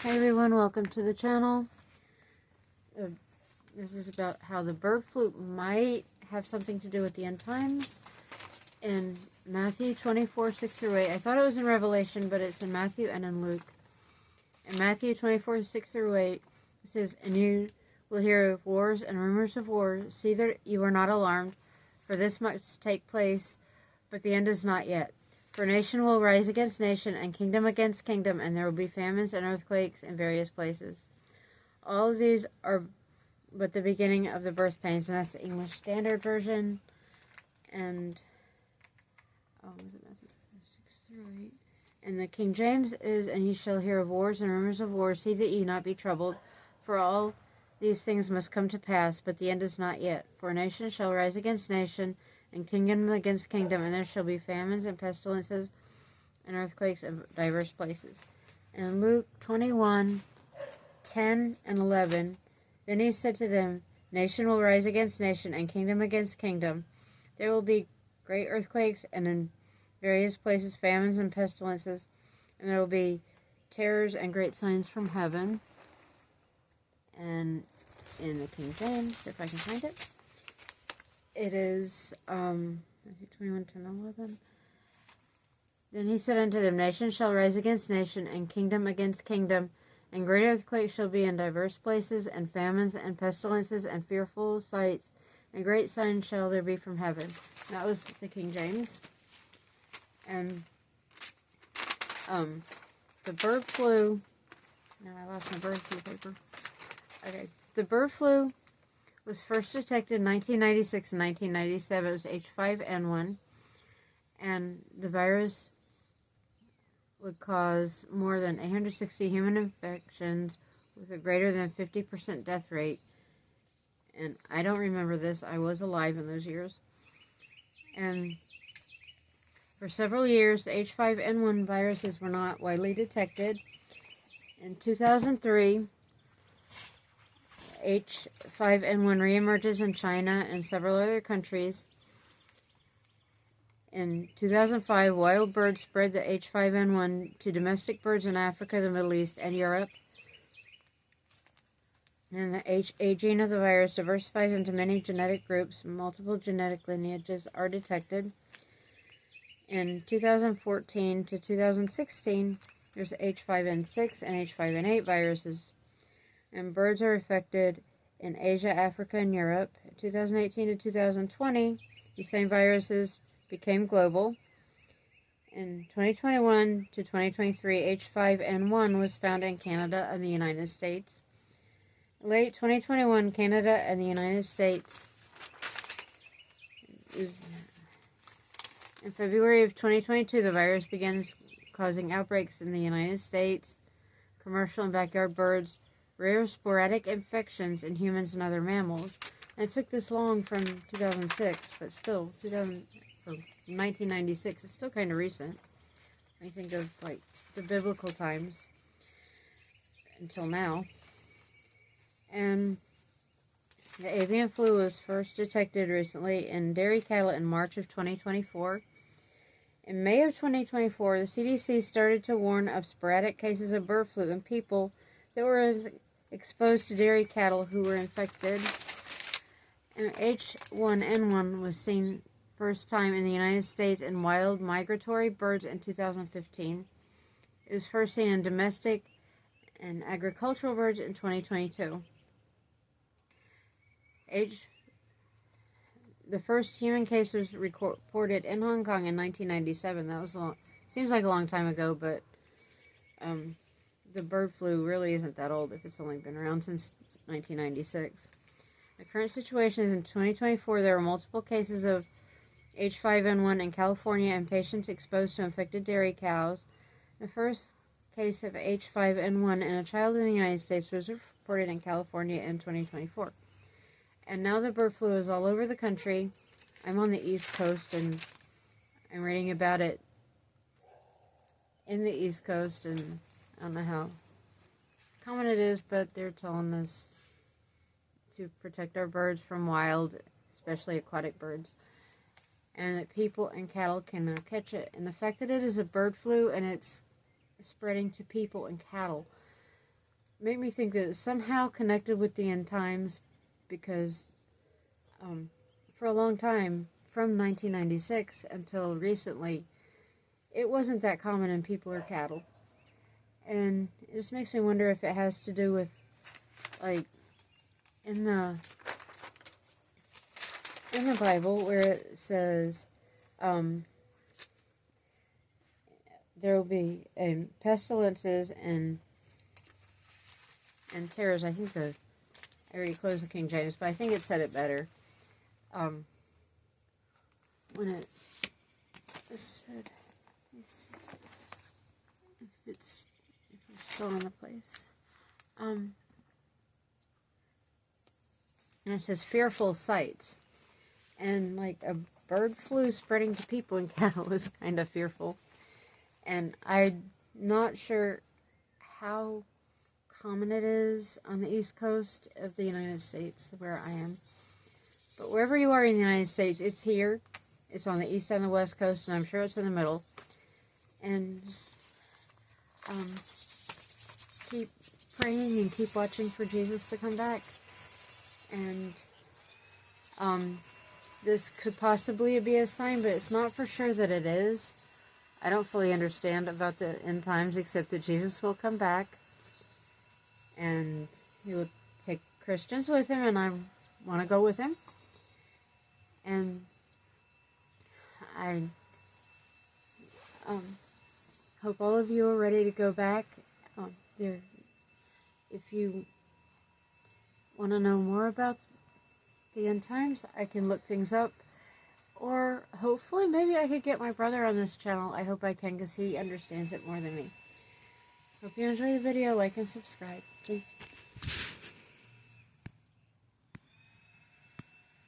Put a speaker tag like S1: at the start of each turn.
S1: Hey everyone, welcome to the channel. This is about how the bird flu might have something to do with the end times. In Matthew 24:6-8, I thought it was in Revelation, but it's in Matthew and in Luke. In Matthew 24:6-8, it says, "And you will hear of wars and rumors of wars. See that you are not alarmed, for this must take place, but the end is not yet. For nation will rise against nation, and kingdom against kingdom, and there will be famines and earthquakes in various places. All of these are but the beginning of the birth pains." And that's the English Standard Version. And and the King James is, "And ye shall hear of wars and rumors of wars. See that ye not be troubled, for all these things must come to pass, but the end is not yet. For nation shall rise against nation, and kingdom against kingdom, and there shall be famines and pestilences and earthquakes in diverse places." And Luke 21:10-11, "Then he said to them, Nation will rise against nation, and kingdom against kingdom. There will be great earthquakes, and in various places famines and pestilences, and there will be terrors and great signs from heaven." And in the King James, if I can find it, it is Matthew 21:10-11. "Then he said unto them, Nation shall rise against nation, and kingdom against kingdom, and great earthquakes shall be in diverse places, and famines and pestilences, and fearful sights, and great signs shall there be from heaven." And that was the King James. And the bird flu. Now I lost my bird flu paper. Okay, the bird flu was first detected in 1996 and 1997. It was H5N1, and the virus would cause more than 860 human infections with a greater than 50% death rate. And I don't remember this. I was alive in those years. And for several years, the H5N1 viruses were not widely detected. In 2003, H5N1 reemerges in China and several other countries. In 2005, wild birds spread the H5N1 to domestic birds in Africa, the Middle East, and Europe. And the HA gene of the virus diversifies into many genetic groups. Multiple genetic lineages are detected. In 2014 to 2016, there's H5N6 and H5N8 viruses. And birds are affected in Asia, Africa, and Europe. In 2018 to 2020, these same viruses became global. In 2021 to 2023, H5N1 was found in Canada and the United States. Late 2021, Canada and the United States. In February of 2022, the virus begins causing outbreaks in the United States, commercial and backyard birds, rare sporadic infections in humans and other mammals. And it took this long from 2006, but still, 1996, it's still kind of recent. I think of, like, the biblical times until now. And the avian flu was first detected recently in dairy cattle in March of 2024. In May of 2024, the CDC started to warn of sporadic cases of bird flu in people that were exposed to dairy cattle who were infected. And H1N1 was seen first time in the United States in wild migratory birds in 2015. It was first seen in domestic and agricultural birds in 2022. The first human case was reported in Hong Kong in 1997. That was seems like a long time ago, but the bird flu really isn't that old if it's only been around since 1996. The current situation is in 2024, there were multiple cases of H5N1 in California in patients exposed to infected dairy cows. The first case of H5N1 in a child in the United States was reported in California in 2024. And now the bird flu is all over the country. I'm on the East Coast, and I'm reading about it in the East Coast, and I don't know how common it is, but they're telling us to protect our birds from wild, especially aquatic birds, and that people and cattle can catch it. And the fact that it is a bird flu and it's spreading to people and cattle, made me think that it's somehow connected with the end times, because for a long time, from 1996 until recently, it wasn't that common in people or cattle. And it just makes me wonder if it has to do with, like, in the Bible where it says there will be pestilences and terrors. I think I already closed the King James, but I think it said it better. When it said, if it's still in the place, and it says fearful sights, and like a bird flu spreading to people and cattle is kind of fearful, and I'm not sure how common it is on the East Coast of the United States where I am, but wherever you are in the United States, it's here. It's on the East and the West Coast, and I'm sure it's in the middle. And just, keep praying and keep watching for Jesus to come back. And this could possibly be a sign, but it's not for sure that it is. I don't fully understand about the end times, except that Jesus will come back, and he will take Christians with him, and I want to go with him. And I hope all of you are ready to go back. If you want to know more about the end times, I can look things up. Or hopefully maybe I could get my brother on this channel. I hope I can, because he understands it more than me. Hope you enjoy the video. Like and subscribe. Thanks.